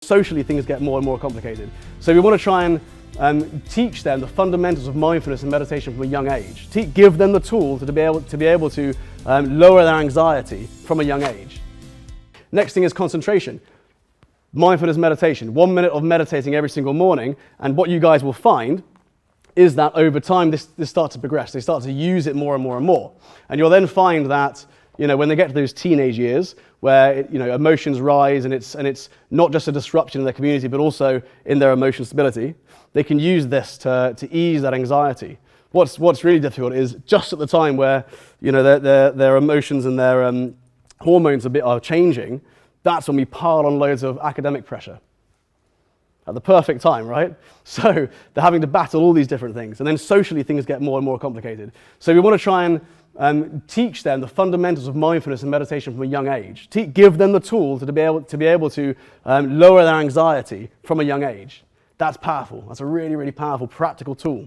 Socially, things get more and more complicated. So we want to try and teach them the fundamentals of mindfulness and meditation from a young age. Give them the tools to be able to lower their anxiety from a young age. Next thing is concentration. Mindfulness meditation, 1 minute of meditating every single morning, and what you guys will find is that over time this starts to progress. They start to use it more and more and more. And you'll then find that when they get to those teenage years where emotions rise and it's not just a disruption in their community but also in their emotional stability, they can use this to ease that anxiety. What's really difficult is just at the time where their emotions and their hormones are changing. That's when we pile on loads of academic pressure. At the perfect time, right? So they're having to battle all these different things. And then socially, things get more and more complicated. So we want to try and teach them the fundamentals of mindfulness and meditation from a young age. Give them the tools to be able to lower their anxiety from a young age. That's powerful. That's a really, really powerful practical tool.